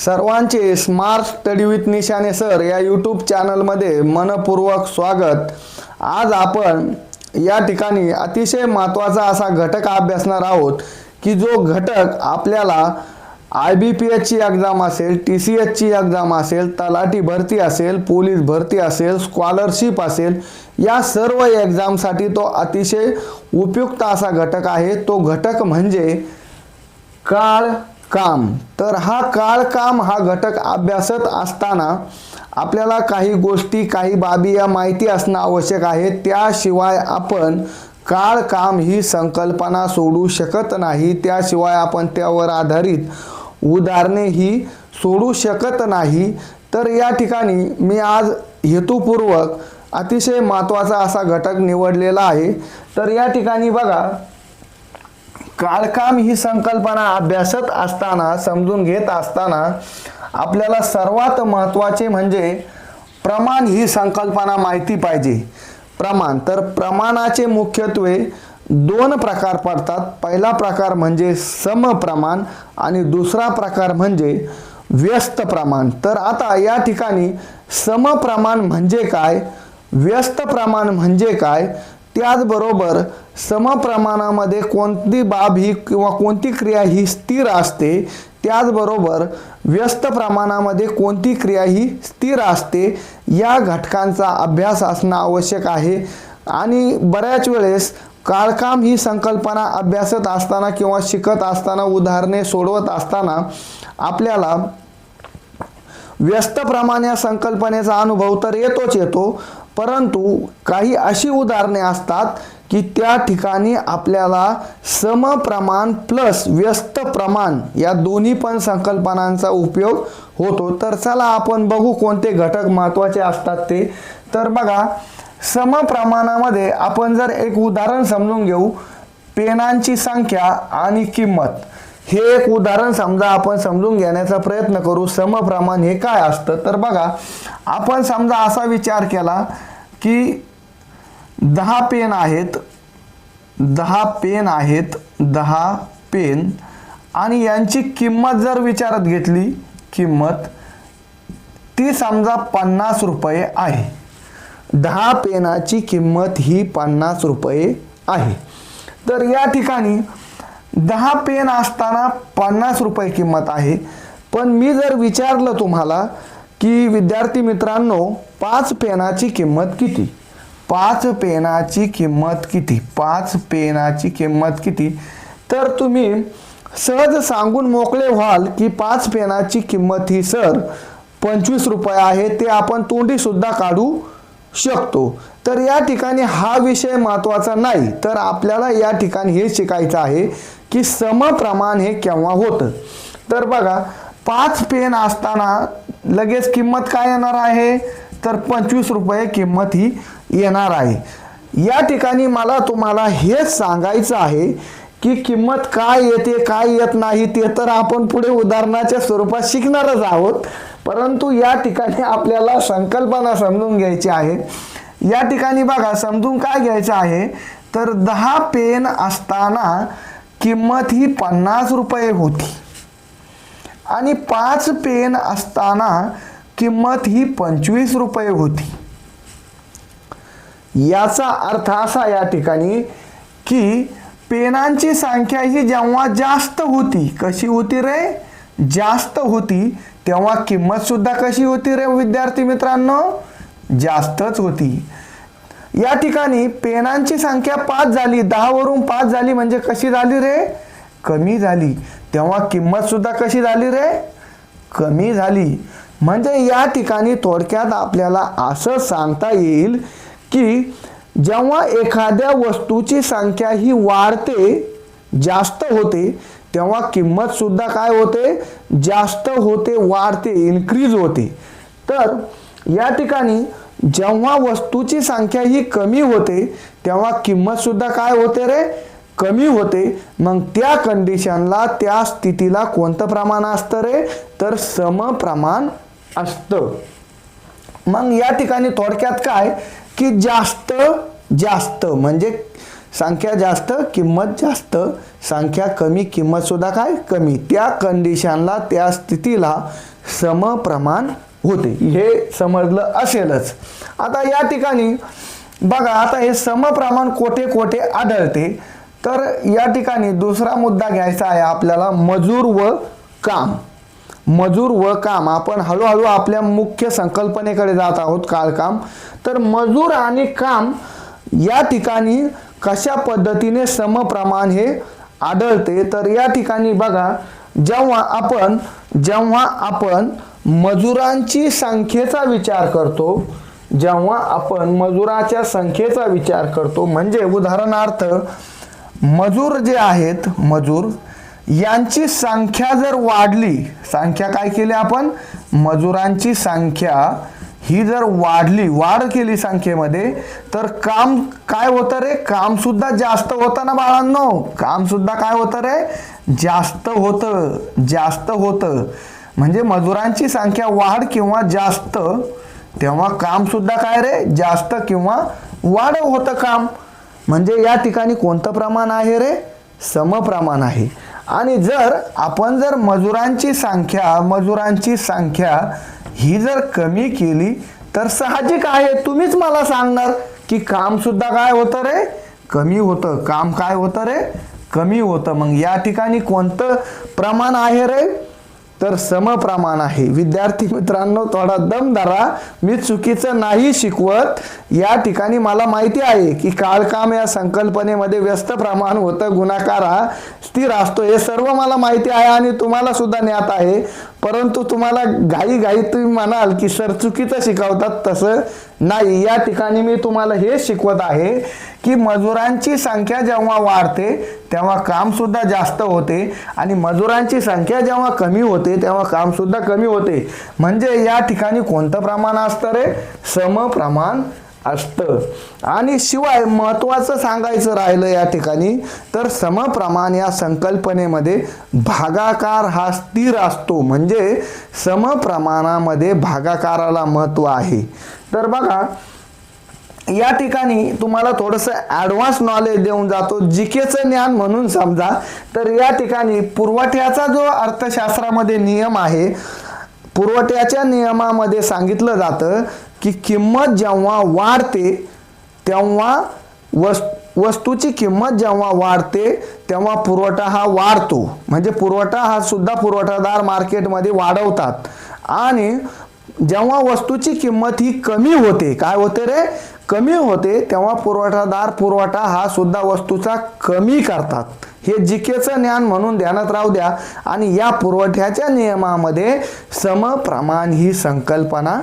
सर्वांचे smart study with निशाने sir या यूट्यूब चॅनलमध्ये मनपूर्वक स्वागत। आज आपण या ठिकाणी अतिशय महत्त्वाचा असा घटक अभ्यासणार आहोत की जो घटक आपल्याला IBPS ची एग्जाम असेल, TCS ची एग्जाम असेल, तलाठी भरती असेल, पोलीस भरती असेल, स्कॉलरशिप असेल, या सर्व एग्जामसाठी तो अतिशय उपयुक्त असा घटक आहे। तो घटक म्हणजे काळ काम। तर हा काळ काम हा घटक अभ्यासत असताना आपल्याला काही गोष्टी काही बाबी या माहिती असणं आवश्यक आहे। त्याशिवाय आपण काळ काम ही संकल्पना सोडू शकत नाही, त्याशिवाय आपण त्यावर आधारित उदाहरणे ही सोडू शकत नाही। तर या ठिकाणी मी आज हेतुपूर्वक अतिशय महत्त्वाचा असा घटक निवडलेला आहे। तर या ठिकाणी बघा, काळकाम ही संकल्पना अभ्यासत असताना समजून घेत असताना आपल्याला सर्वात महत्त्वाचे म्हणजे प्रमाण ही संकल्पना माहिती पाहिजे। प्रमाण, तर प्रमाणाचे मुख्यत्वे दोन प्रकार पडतात। पहिला प्रकार म्हणजे समप्रमाण आणि दुसरा प्रकार म्हणजे व्यस्त प्रमाण। तर आता या ठिकाणी समप्रमाण म्हणजे काय, व्यस्त प्रमाण म्हणजे काय, त्याचबरोबर समप्रमाणामध्ये कोणती बाब ही किंवा कोणती क्रिया ही स्थिर असते, त्याचबरोबर व्यस्त प्रमाणामध्ये कोणती क्रिया ही स्थिर असते, या घटकांचा अभ्यास असणं आवश्यक आहे। आणि बऱ्याच वेळेस काळकाम ही संकल्पना अभ्यासत असताना किंवा शिकत असताना उदाहरणे सोडवत असताना आपल्याला व्यस्त प्रमाण या संकल्पनेचा अनुभव तर येतो, परंतु काही अशी उदाहरणे असतात की त्या ठिकाणी आपल्याला समप्रमाण प्लस व्यस्त प्रमाण या दोन्ही पण संकल्पनांचा उपयोग होतो। तर चला आपण बघू कोणते घटक महत्त्वाचे असतात ते। तर बघा, समप्रमाणामध्ये आपण जर एक उदाहरण समजून घेऊ, पेनांची संख्या आणि किंमत हे एक उदाहरण समजा आपण समजून घेण्याचा प्रयत्न करू। समप्रमाण हे काय असतं, तर बघा, आपण समजा असा विचार केला की 10 पेन आहेत, 10 पेन आहेत, 10 पेन, आणि यांची किंमत जर विचारात घेतली, किंमत ती समजा 50 रुपये आहे। 10 पेनाची किंमत ही 50 रुपये आहे। तर या ठिकाणी 10 पेन असताना 50 रुपये किंमत आहे। पण मी जर विचारलं तुम्हाला की विद्यार्थी मित्रांनो 5 पेनाची किंमत किती, 5 पेनाची किंमत किती, 5 पेनाची किंमत किती, तर तुम्ही सहज सांगून मोकळे व्हाल की 5 पेनाची किंमत ही सर 25 रुपये आहे। ते आपण तोंडी सुद्धा काढू शकतो। तर या ठिकाणी हा विषय महत्त्वाचा नाही, तर आपल्याला या ठिकाणी हे शिकायचं आहे की समप्रमाण हे केव्हा होतं। तर बघा, 5 पेन असताना लगेच किंमत काय येणार आहे, तर 25 रुपये किंमत ही येणार आहे। या ठिकाणी मला तुम्हाला हेच सांगायचं आहे की किंमत काय येते काय येत नाही ते तर आपण पुढे उदाहरणाच्या स्वरूपात शिकणारच आहोत, परंतु या ठिकाणी आपल्याला संकल्पना समजून घ्यायची आहे। या ठिकाणी बघा, समजून काय घ्यायचं आहे, तर 10 पेन असताना किंमत ही 50 रुपये होती आणि 5 पेन असताना किंमत ही 25 रुपये होती। याचा अर्थ असा या ठिकाणी की पेनांची संख्या ही जेव्हा जास्त होती, कशी होती रे, जास्त होती, तेव्हा किंमत सुद्धा कशी होती रे विद्यार्थी मित्रांनो, जास्तच होती। या ठिकाणी पेनांची संख्या 5 झाली, 10 वरून 5 झाली म्हणजे कशी झाली रे, कमी झाली, तेव्हा किंमत सुद्धा कशी झाली रे, कमी झाली। म्हणजे या ठिकाणी थोडक्यात आपल्याला असं सांगता येईल की जेव्हा एखाद्या वस्तूची संख्या ही वाढते, जास्त होते, तेव्हा किंमत सुद्धा काय होते, जास्त होते, वाढते, इन्क्रीज होते। तर या ठिकाणी जेव्हा वस्तूची संख्या ही कमी होते तेव्हा किंमत सुद्धा काय होते रे, कमी होते। मग त्या कंडिशनला, त्या स्थितीला कोणतं प्रमाण असतं रे, तर समप्रमाण असतं। मग या ठिकाणी थोडक्यात काय की जास्त जास्त म्हणजे संख्या जास्त किंमत जास्त, संख्या कमी किंमत सुद्धा काय कमी, त्या कंडिशनला त्या स्थितीला समप्रमाण होते, हे समजलं असेलच। आता या ठिकाणी बघा, आता हे समप्रमाण कोठे कोठे आढळते, तर या ठिकाणी दुसरा मुद्दा घ्यायचा आहे आपल्याला, मजूर व काम। मजूर व काम, आपण हळूहळू आपल्या मुख्य संकल्पनेकडे जात आहोत, काळकाम। तर मजूर आणि काम या ठिकाणी कशा पद्धतीने समप्रमाण हे आढळते, तर या ठिकाणी बघा, जेव्हा आपण मजुरांची संख्येचा विचार करतो, जेव्हा आपण मजुराच्या संख्येचा विचार करतो, म्हणजे उदाहरणार्थ मजूर जे आहेत, मजूर यांची संख्या जर वाढली, संख्या काय केली आपण, मजुरांची संख्या ही जर वाढ केली संख्येमध्ये, तर काम काय होतं रे, काम सुद्धा जास्त होतं ना बाळांनो, काम सुद्धा काय होतं रे, जास्त होतं। म्हणजे मजुरांची संख्या वाढ किंवा जास्त, तेव्हा काम सुद्धा काय रे, जास्त किंवा वाढ होतं काम। म्हणजे या ठिकाणी कोणतं प्रमाण आहे रे, समप्रमाण आहे। आणि जर आपण जर मजुरांची संख्या ही जर कमी केली, तर साहजिक आहे, तुम्हीच मला सांगणार की काम सुद्धा काय होतं रे, कमी होतं, काम काय होतं रे, कमी होतं। मग या ठिकाणी कोणतं प्रमाण आहे रे, तर समप्रमाण आहे। विद्यार्थी मित्रांनो, थोडा दम धरा, मी चुकीचं नाही शिकवत। या ठिकाणी मला माहिती आहे की काळकाम या संकल्पनेमध्ये व्यस्त प्रमाण होतं, गुणाकार हा स्थिर असतो, हे सर्व मला माहिती आहे आणि तुम्हाला सुद्धा ज्ञात आहे। परंतु तुम्हाला घाई तुम्ही म्हणाल की सर चुकीचं शिकवतात, तसं नाही। या ठिकाणी मी तुम्हाला हे शिकवत आहे की मजुरांची संख्या जेव्हा वाढते तेव्हा काम सुद्धा जास्त होते, आणि मजुरांची संख्या जेव्हा कमी होते तेव्हा काम सुद्धा कमी होते। म्हणजे या ठिकाणी कोणतं प्रमाण असतं रे, समप्रमाण असतं। आणि शिवाय महत्त्वाचं सांगायचं राहिलं या ठिकाणी, तर समप्रमाण या संकल्पनेमध्ये भागाकार हा स्थिर असतो, म्हणजे समप्रमाणामध्ये भागाकाराला महत्त्व आहे। तर बघा, या ठिकाणी तुम्हाला थोडंसं ॲडव्हान्स नॉलेज देऊन जातो, जीकेचं ज्ञान म्हणून समजा। तर या ठिकाणी पुरवठ्याचा जो अर्थशास्त्रामध्ये नियम आहे, पुरवठ्याच्या नियमामध्ये सांगितलं जातं की किंमत जेव्हा वाढते तेव्हा वस्तूची किंमत जेव्हा वाढते तेव्हा पुरवठा हा वाढतो, म्हणजे पुरवठा हा सुद्धा पुरवठादार मार्केटमध्ये वाढवतात। आणि जेव्हा वस्तूची किंमत ही कमी होते, काय होते रे, कमी होते, तेव्हा पुरवठा हा सुद्धा वस्तूचा कमी करतात। हे जीकेचं ज्ञान म्हणून ध्यानात राहू द्या। आणि या पुरवठ्याच्या नियमामध्ये समप्रमाण ही संकल्पना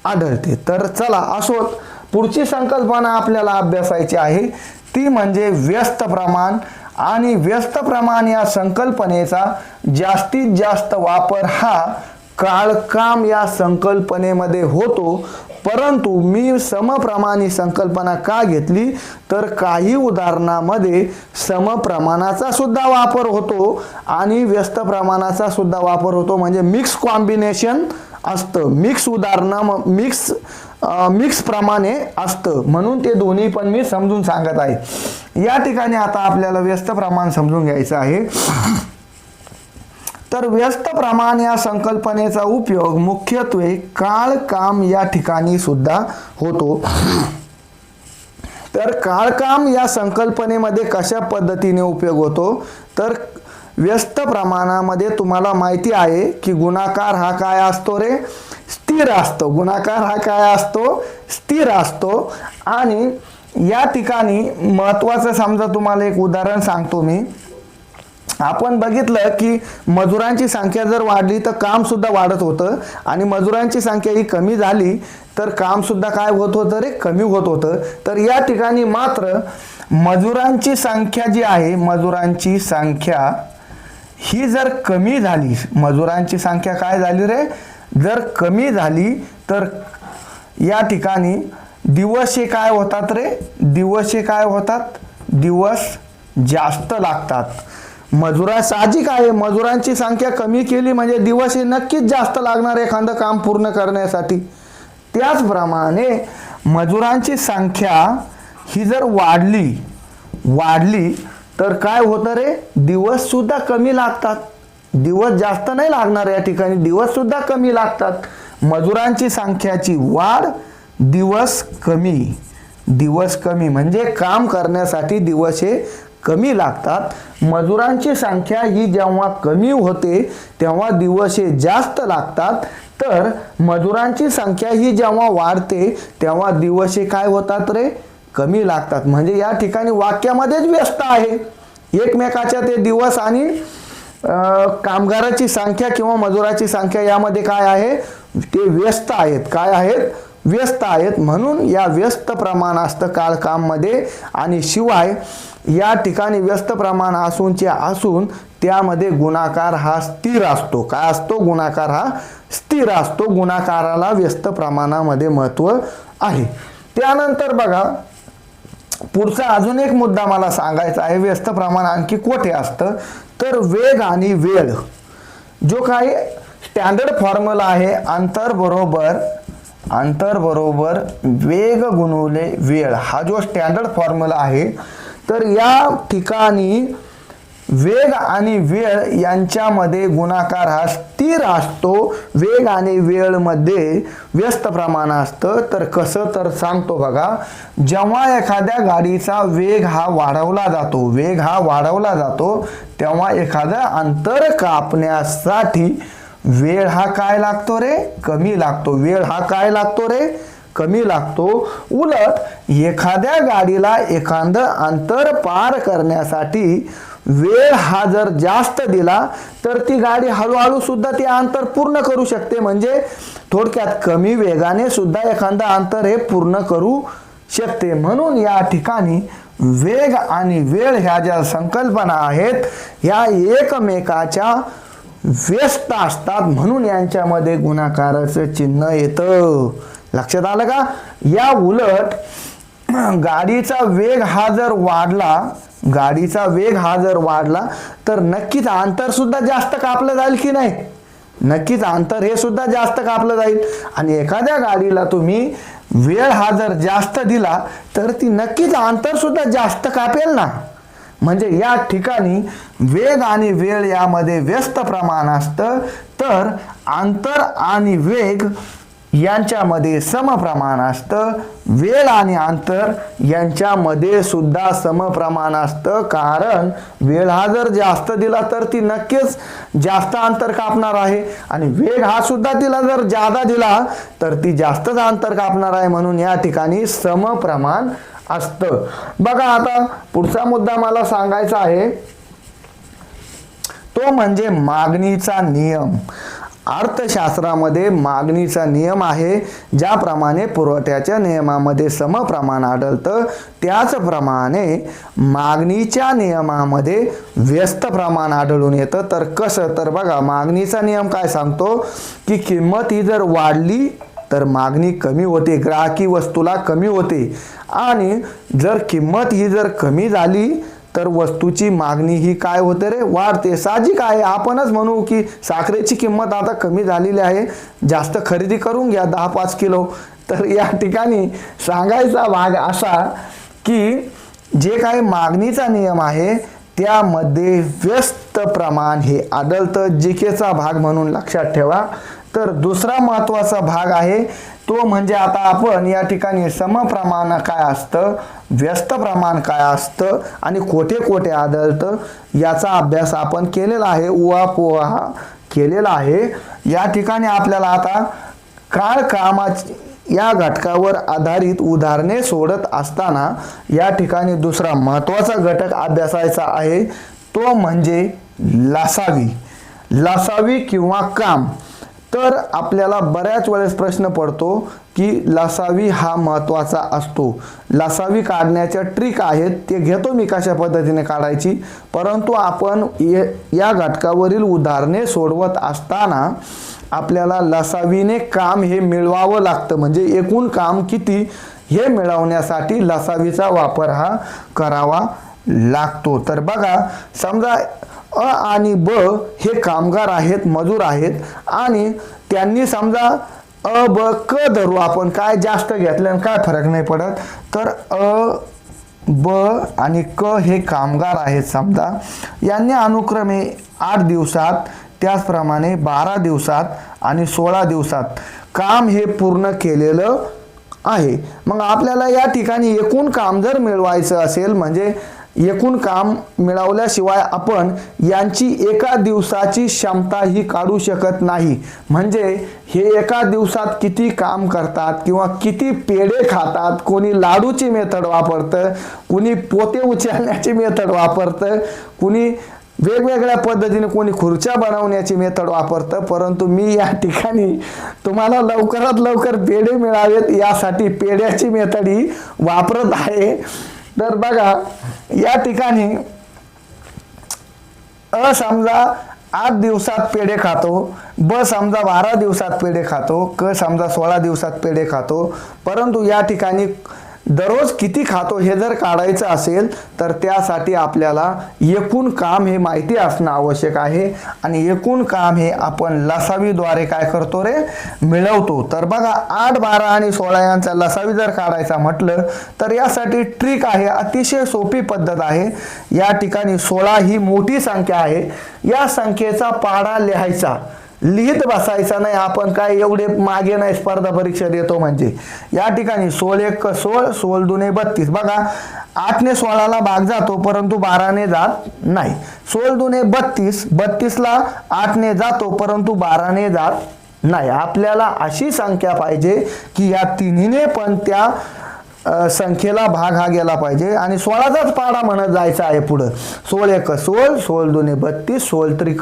आढळते। तर चला, असोत, पुढची संकल्पना आपल्याला अभ्यासायची आहे, ती म्हणजे व्यस्त प्रमाण। आणि व्यस्त प्रमाण या संकल्पनेचा जास्तीत जास्त वापर हा काळकाम या संकल्पनेमध्ये होतो। परंतु मी समप्रमाण ही संकल्पना का घेतली, तर काही उदाहरणामध्ये समप्रमाणाचा सुद्धा वापर होतो आणि व्यस्त प्रमाणाचा सुद्धा वापर होतो, म्हणजे मिक्स कॉम्बिनेशन असतं, मिक्स प्रमाणे असतं, म्हणून ते दोन्ही पण मी समजून सांगत आहे। या ठिकाणी आता आपल्याला व्यस्त प्रमाण समजून घ्यायचं आहे। तर व्यस्त प्रमाण या संकल्पनेचा उपयोग मुख्यत्वे काळकाम या ठिकाणी सुद्धा होतो। तर काळकाम या संकल्पनेमध्ये कशा पद्धतीने उपयोग होतो, तर व्यस्त प्रमाणामध्ये तुम्हाला माहिती आहे की गुणाकार हा काय असतो रे, स्थिर असतो। गुणाकार हा काय असतो, स्थिर असतो। आणि या ठिकाणी महत्त्वाचं समजा तुम्हाला एक उदाहरण सांगतो मी। आपण बघितलं की मजुरांची संख्या जर वाढली तर काम सुद्धा वाढत होतं, आणि मजुरांची संख्या ही कमी झाली तर काम सुद्धा काय होत होतं रे, कमी होत होतं। तर या ठिकाणी मात्र मजुरांची संख्या जी आहे, मजुरांची संख्या ही जर कमी झाली, मजुरांची संख्या काय झाली रे, जर कमी झाली, तर या ठिकाणी दिवस हे काय होतात रे, दिवस हे काय होतात, दिवस जास्त लागतात। साहजिक आहे, मजुरांची संख्या कमी केली म्हणजे दिवस हे नक्कीच जास्त लागणार एखादं काम पूर्ण करण्यासाठी। त्याचप्रमाणे मजुरांची संख्या ही जर वाढली, वाढली तर काय होतं रे, दिवस सुद्धा कमी लागतात. दिवस जास्त नाही लागणार या ठिकाणी, दिवस सुद्धा कमी लागतात. मजुरांची संख्याची वाढ, दिवस कमी. दिवस कमी म्हणजे काम करण्यासाठी दिवस हे कमी लागतात. मजुरांची संख्या ही जेव्हा कमी होते तेव्हा दिवस हे जास्त लागतात. तर मजुरांची संख्या ही जेव्हा वाढते तेव्हा दिवस हे काय होतात रे, कमी लागतात. म्हणजे या ठिकाणी वाक्यामध्येच व्यस्त आहे. एकमेकाच्या ते दिवस आणि कामगाराची संख्या किंवा मजुराची संख्या यामध्ये काय आहे, ते व्यस्त आहेत. काय आहेत, व्यस्त आहेत. म्हणून या व्यस्त प्रमाण असतं कालकाम मध्ये. आणि शिवाय या ठिकाणी व्यस्त प्रमाण असून त्यामध्ये गुणाकार हा स्थिर असतो. काय असतो, गुणाकार हा स्थिर असतो. गुणाकाराला व्यस्त प्रमाणामध्ये महत्त्व आहे. त्यानंतर बघा पुढचा अजून एक मुद्दा मला सांगायचा आहे. व्यस्त प्रमाण आणखी कुठे असतं, तर वेग आणि वेळ. जो काही स्टँडर्ड फॉर्म्युला आहे, अंतर बरोबर वेग गुणिले वेळ, हा जो स्टँडर्ड फॉर्म्युला आहे, तर या ठिकाणी वेग आणि वेळ यांच्यामध्ये गुणाकार हा स्थिर असतो. वेग आणि वेळ मध्ये व्यस्त प्रमाण असतं. तर कसं, तर सांगतो बघा. जेव्हा एखाद्या गाडीचा वेग हा वाढवला जातो तेव्हा एखादं अंतर कापण्यासाठी वेळ हा काय लागतो रे, कमी लागतो. वेळ हा काय लागतो रे, कमी लागतो. उलट एखाद्या गाडीला एखादं अंतर पार करण्यासाठी वेळ हा जर जास्त दिला तर ती गाडी हळूहळू सुद्धा ते अंतर पूर्ण करू शकते. म्हणजे थोडक्यात कमी वेगाने सुद्धा एखादं अंतर हे पूर्ण करू शकते. म्हणून या ठिकाणी वेग आणि वेळ ह्या ज्या संकल्पना आहेत ह्या एकमेकाच्या व्यस्त असतात. म्हणून यांच्यामध्ये गुणाकाराचं चिन्ह येतं. लक्षात आलं का? या उलट गाडीचा वेग हा जर वाढला तर नक्कीच अंतर सुद्धा जास्त कापलं जाईल की नाही, नक्कीच अंतर हे सुद्धा जास्त कापलं जाईल. आणि एखाद्या गाडीला तुम्ही वेळ हा जर जास्त दिला तर ती नक्कीच अंतर सुद्धा जास्त कापेल ना. म्हणजे या ठिकाणी वेग आणि वेळ यामध्ये व्यस्त प्रमाण असतं. तर अंतर आणि वेग यांच्यामध्ये समप्रमाण असतं. वेळ आणि अंतर यांच्यामध्ये सुद्धा समप्रमाण असतं. कारण वेळ हा जर जास्त दिला तर ती नक्कीच जास्त अंतर कापणार आहे आणि वेग हा सुद्धा तिला जर जादा दिला तर ती जास्तच अंतर कापणार आहे. म्हणून या ठिकाणी समप्रमाण असतं. बघा आता पुढचा मुद्दा मला सांगायचा आहे तो म्हणजे मागणीचा नियम. अर्थशास्त्रामध्ये मागणीचा नियम आहे. ज्याप्रमाणे पुरवठ्याच्या नियमामध्ये समप्रमाण आढळतं त्याचप्रमाणे मागणीच्या नियमामध्ये व्यस्त प्रमाण आढळून येतं. तर कसं, तर बघा मागणीचा नियम काय सांगतो की किंमत ही जर वाढली तर मागणी कमी होते, ग्राहकी वस्तूला कमी होते. आणि जर किंमत ही जर कमी झाली तर वस्तूची मागणी ही काय होते रे, वाढते. साहजिक आहे. आपणच म्हणू की साखरेची किंमत आता कमी झालेली आहे, जास्त खरेदी करून घ्या 10-5 किलो. तर या ठिकाणी सांगायचा भाग असा की जे काही मागणीचा नियम आहे त्यामध्ये व्यस्त प्रमाण हे आढळतं. जीकेचा भाग म्हणून लक्षात ठेवा. तर दुसरा महत्त्वाचा भाग आहे तो म्हणजे आता आपण या ठिकाणी समप्रमाण काय असतं, व्यस्त प्रमाण काय असतं आणि कोठे कोठे आढळतं याचा अभ्यास आपण केलेला आहे, उहापोहा केलेला आहे. या ठिकाणी आपल्याला आता कामाची या घटकावर आधारित उदाहरणे सोडत असताना या ठिकाणी दुसरा महत्त्वाचा घटक अभ्यासायचा आहे तो म्हणजे लासावी किंवा काम. तर आपल्याला बऱ्याच वेळेस प्रश्न पडतो की लासावी हा महत्त्वाचा असतो. लासावी काढण्याच्या ट्रिक आहेत, ते घेतो मी कशा पद्धतीने काढायची. परंतु आपण या घटकावरील उदाहरणे सोडवत असताना आपल्याला लसावीने काम हे मिळवावं लागतं. म्हणजे एकूण काम किती हे मिळवण्यासाठी लसावीचा वापर हा करावा लागतो. तर बघा समजा अ आणि ब हे कामगार आहेत, मजूर आहेत आणि त्यांनी समजा अ ब क धरू आपण, काय जास्त घेतल्यानं काय फरक नाही पडत. तर अ ब आणि क हे कामगार आहेत समजा, यांनी अनुक्रमे 8 दिवसात, त्याचप्रमाणे 12 दिवसात आणि 16 दिवसात काम हे पूर्ण केलेलं आहे. मग आपल्याला या ठिकाणी एकूण काम जर मिळवायचं असेल, म्हणजे एकूण काम मिळवल्याशिवाय आपण यांची एका दिवसाची क्षमता ही काढू शकत नाही. म्हणजे हे एका दिवसात किती काम करतात किंवा किती पेढे खातात, कोणी लाडूची मेथड वापरतं, कोणी पोते उचलण्याची मेथड वापरतं, कोणी वेगवेगळ्या पद्धतीने कोणी खुर्च्या बनवण्याची मेथड वापरतं. परंतु मी या ठिकाणी तुम्हाला लवकरात लवकर पेढे मिळावेत यासाठी पेढ्याची मेथड ही वापरत आहे. तर बघा या ठिकाणी अ समजा 8 दिवसात पेढे खातो, ब समजा 12 दिवसात पेढे खातो, क समजा 16 दिवसात पेढे खातो. परंतु या ठिकाणी दररोज किती खातो हे जर काढायचं असेल तर त्यासाठी आपल्याला एकूण काम हे माहिती असणं आवश्यक आहे. आणि एकूण काम हे आपण लसावीद्वारे काय करतो रे, मिळवतो. तर बघा 8, 12 आणि 16 यांचा लसावी जर काढायचा म्हटलं तर यासाठी ट्रिक आहे, अतिशय सोपी पद्धत आहे. या ठिकाणी 16 ही मोठी संख्या आहे, या संख्येचा पाढा लिहायचा, लिहित बसायचा नाही. आपण काय एवढे मागे नाही स्पर्धा परीक्षा देतो म्हणजे. या ठिकाणी 16 1 16, 16 2 32. बघा 8 ने 16 ला भाग जातो परंतु 12 ने जात नाही. 16 2 32, 32 ला 8 ने जातो परंतु 12 ने जात नाही. आपल्याला अशी संख्या पाहिजे की या तिन्हीने पण त्या संख्येला भाग हा गेला पाहिजे आणि 16चाच पाढा म्हणत जायचा आहे पुढं. 16 1 16, 16 2 32, 16 3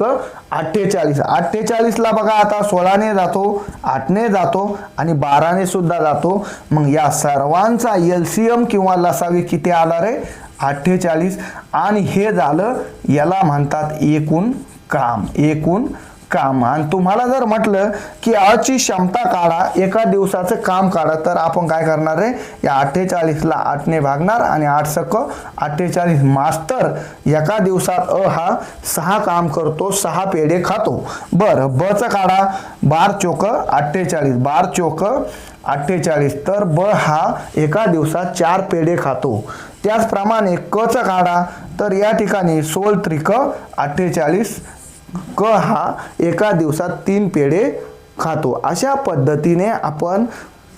48. 48 ला बघा आता 16 ने जातो, 8 ने जातो आणि 12 ने सुद्धा जातो. मग या सर्वांचा LCM किंवा लसावी किती आला रे, 48. आणि हे झालं, याला म्हणतात एकूण काम. एकूण काम. आणि तुम्हाला जर म्हटलं की आजची क्षमता काढा, एका दिवसाचं काम काढा, तर आपण काय करणार आहे, या 48 ला 8 ने भागणार आणि 8 सक 48. मास्तर एका दिवसात हा 6 काम करतो, 6 पेढे खातो. बरं ब चा काढा, 12 चोक 48, 12 चोक 48. तर ब हा एका दिवसात 4 पेढे खातो. त्याचप्रमाणे क चा काढा, तर या ठिकाणी 16 त्रिक 48, क हा एका दिवसात 3 पेढे खातो. अशा पद्धतीने आपण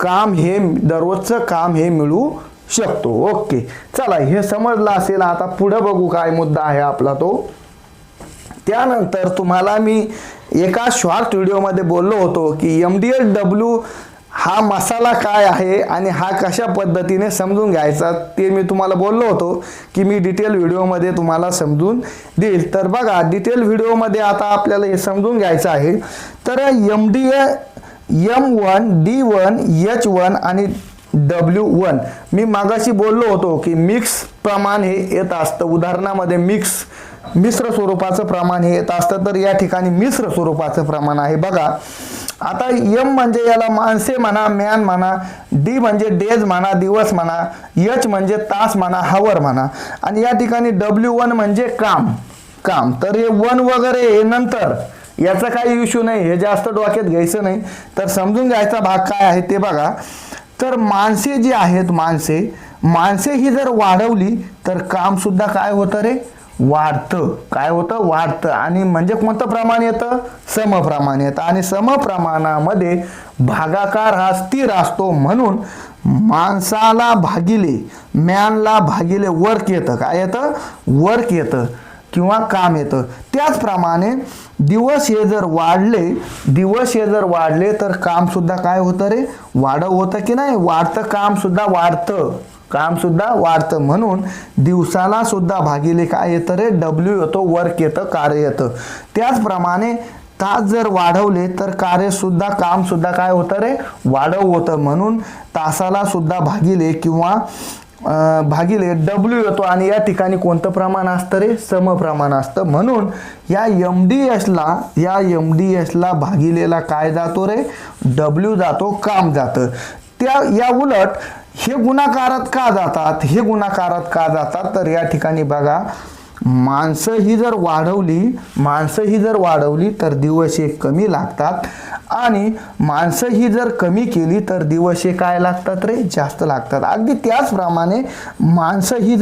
काम हे दररोजचं काम हे मिळवू शकतो. ओके, चला हे समजलं असेल. आता पुढे बघू काय मुद्दा आहे आपला तो. त्यानंतर तुम्हाला मी एका शॉर्ट व्हिडिओमध्ये बोललो होतो की MDLW हा मसाला काय आहे आणि हा कशा पद्धतीने समजून घ्यायचा, ते मी तुम्हाला बोललो होतो की मी डिटेल व्हिडिओमध्ये तुम्हाला समजून देईल. तर बघा डिटेल व्हिडिओमध्ये आता आपल्याला हे समजून घ्यायचं आहे. तर MDL M1 D1 H1 आणि W1 मी मागाशी बोललो होतो की मिक्स प्रमाण हे येत असतं. उदाहरणामध्ये मिश्र स्वरूपाचं प्रमाण हे येत असतं. तर या ठिकाणी मिश्र स्वरूपाचं प्रमाण आहे. बघा आता M म्हणजे याला माणसे म्हणा, मॅन म्हणा, D म्हणजे डेज म्हणा, दिवस म्हणा, H म्हणजे तास म्हणा, हवर म्हणा, आणि या ठिकाणी W1 म्हणजे काम. तर हे 1 वगैरे हे नंतर, याचा काही इश्यू नाही, हे जास्त डोक्यात घ्यायचं नाही. तर समजून घ्यायचा भाग काय आहे ते बघा. तर माणसे जी आहेत, माणसे ही जर वाढवली तर काम सुद्धा काय होतं रे, वाढतं. काय होतं, वाढतं. आणि म्हणजे कोणतं प्रमाण येतं, समप्रमाण येतं. आणि समप्रमाणामध्ये भागाकार हा स्थिर असतो. म्हणून माणसाला भागिले मॅनला भागिले वर्क येतं. काय येतं, वर्क येतं किंवा काम येतं. त्याचप्रमाणे दिवस हे जर वाढले तर काम सुद्धा काय होतं रे, वाढव होतं की नाही, वाढतं. काम सुद्धा वाढतं. म्हणून दिवसाला सुद्धा भागिले काय येतं रे, W येतो, वर्क येतं, कार्य येतं. त्याचप्रमाणे तास जर वाढवले तर कार्य सुद्धा, काम सुद्धा काय होतं रे, वाढव होतं. म्हणून तासाला सुद्धा भागिले किंवा भागिले W येतो. आणि या ठिकाणी कोणतं प्रमाण असतं रे, समप्रमाण असतं. म्हणून या MDS ला भागिलेला काय जातो रे, W जातो, काम जातं. या उलट हे गुणाकारात का जातात, तर या ठिकाणी बघा माणसं ही जर वाढवली तर दिवसे कमी लागतात आणि माणसं ही जर कमी केली तर दिवसे काय लागतात रे, जास्त लागतात. अगदी त्याचप्रमाणे माणसं ही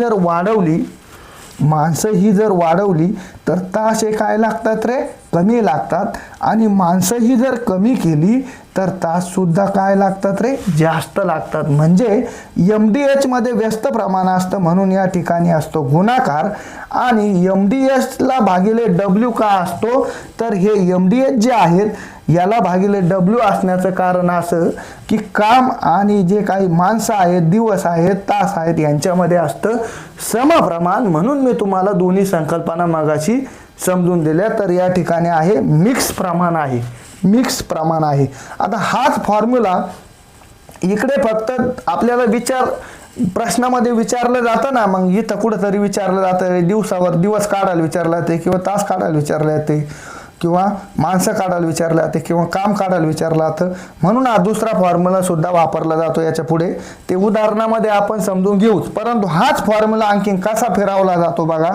जर वाढवली तर तासे काय लागतात रे, कमी लागतात आणि माणसं ही जर कमी केली तर तास सुद्धा काय लागतात रे, जास्त लागतात. म्हणजे MDH मध्ये व्यस्त प्रमाण असतं म्हणून या ठिकाणी असतो गुणाकार आणि MDH ला भागिले W का असतो तर हे MDH जे आहेत याला भागिले W असण्याचं कारण असं की काम आणि जे काही माणसं आहेत, दिवस आहेत, तास आहेत यांच्यामध्ये असतं समप्रमाण. म्हणून मी तुम्हाला दोन्ही संकल्पना मगाशी समजून दिल्या. तर या ठिकाणी आहे मिक्स प्रमाण आहे. आता हाच फॉर्म्युला इकडे फक्त आपल्याला प्रश्नामध्ये विचारलं जातं ना, मग इथं कुठंतरी विचारलं जातं दिवसावर दिवस काढायला विचारलं जाते किंवा तास काढायला विचारलं जाते किंवा माणसं काढायला विचारलं जाते किंवा काम काढायला विचारलं जातं. म्हणून हा दुसरा फॉर्म्युला सुद्धा वापरला जातो याच्या पुढे. ते उदाहरणामध्ये आपण समजून घेऊच, परंतु हाच फॉर्म्युला आणखी कसा फिरवला जातो बघा.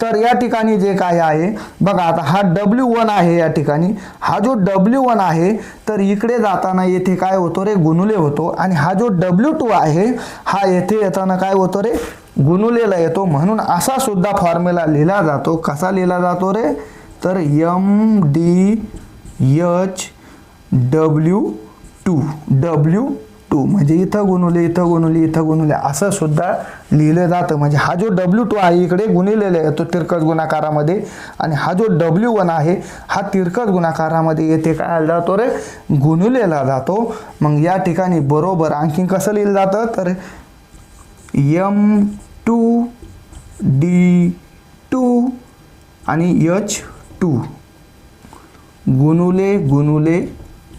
तर या ठिकाणी जे काय आहे बघा, आता हा W1 आहे या ठिकाणी. हा जो W1 आहे तर इकडे जाताना येथे काय होतो रे, गुणुले होतो आणि हा जो W2 आहे हा येथे येताना काय होतो रे, गुणुलेला येतो. म्हणून असा सुद्धा फॉर्म्युला लिहिला जातो. कसा लिहिला जातो रे, तर MDHW2 म्हणजे इथं गुणुले असं सुद्धा लिहिलं जातं. म्हणजे हा जो W2 आहे इकडे गुणिलेला येतो तिरकस गुणाकारामध्ये आणि हा जो W1 आहे हा तिरकस गुणाकारामध्ये येथे काय जातो रे, गुणिलेला जातो. मग या ठिकाणी बरोबर आणखी कसं लिहिलं जातं तर M2D2 आणि H2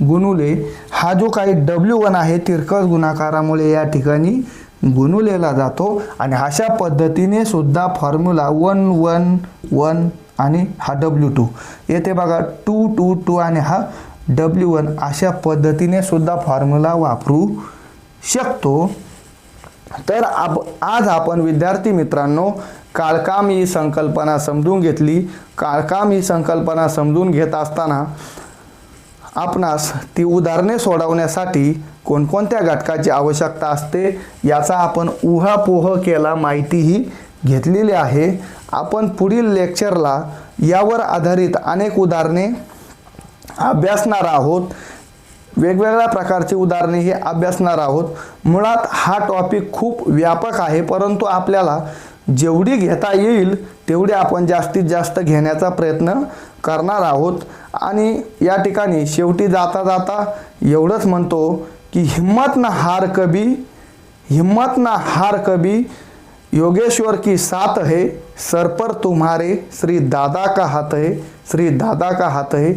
गुणुले हा जो काही W1 आहे तिरकस गुणाकारामुळे या ठिकाणी गुणुलेला जातो. आणि अशा पद्धतीने सुद्धा फॉर्म्युला 1 1 1 आणि हा W2 येथे बघा 2 2 2 आणि हा W1 अशा पद्धतीने सुद्धा फॉर्म्युला वापरू शकतो. तर आज आपण विद्यार्थी मित्रांनो काळकाम ही संकल्पना समजून घेतली. काळकाम ही संकल्पना समजून घेत असताना आपणास ती उदाहरणे सोडवण्यासाठी कोणकोणत्या घटकाची आवश्यकता असते याचा आपण उहापोह केला, माहितीही घेतलेली आहे. आपण पुढील लेक्चरला यावर आधारित अनेक उदाहरणे अभ्यासणार आहोत. वेगवेगळ्या प्रकारची उदाहरणे हे अभ्यासणार आहोत. मुळात हा टॉपिक खूप व्यापक आहे, परंतु आपल्याला जेवढी घेता येईल तेवढी आपण जास्तीत जास्त घेण्याचा प्रयत्न करणार आहोत. आणि या ठिकाणी शेवटी जाता जाता एवढंच म्हणतो की हिम्मत ना हार कभी योगेश्वर की साथ है, सर पर तुम्हारे श्री दादा का हाथ है.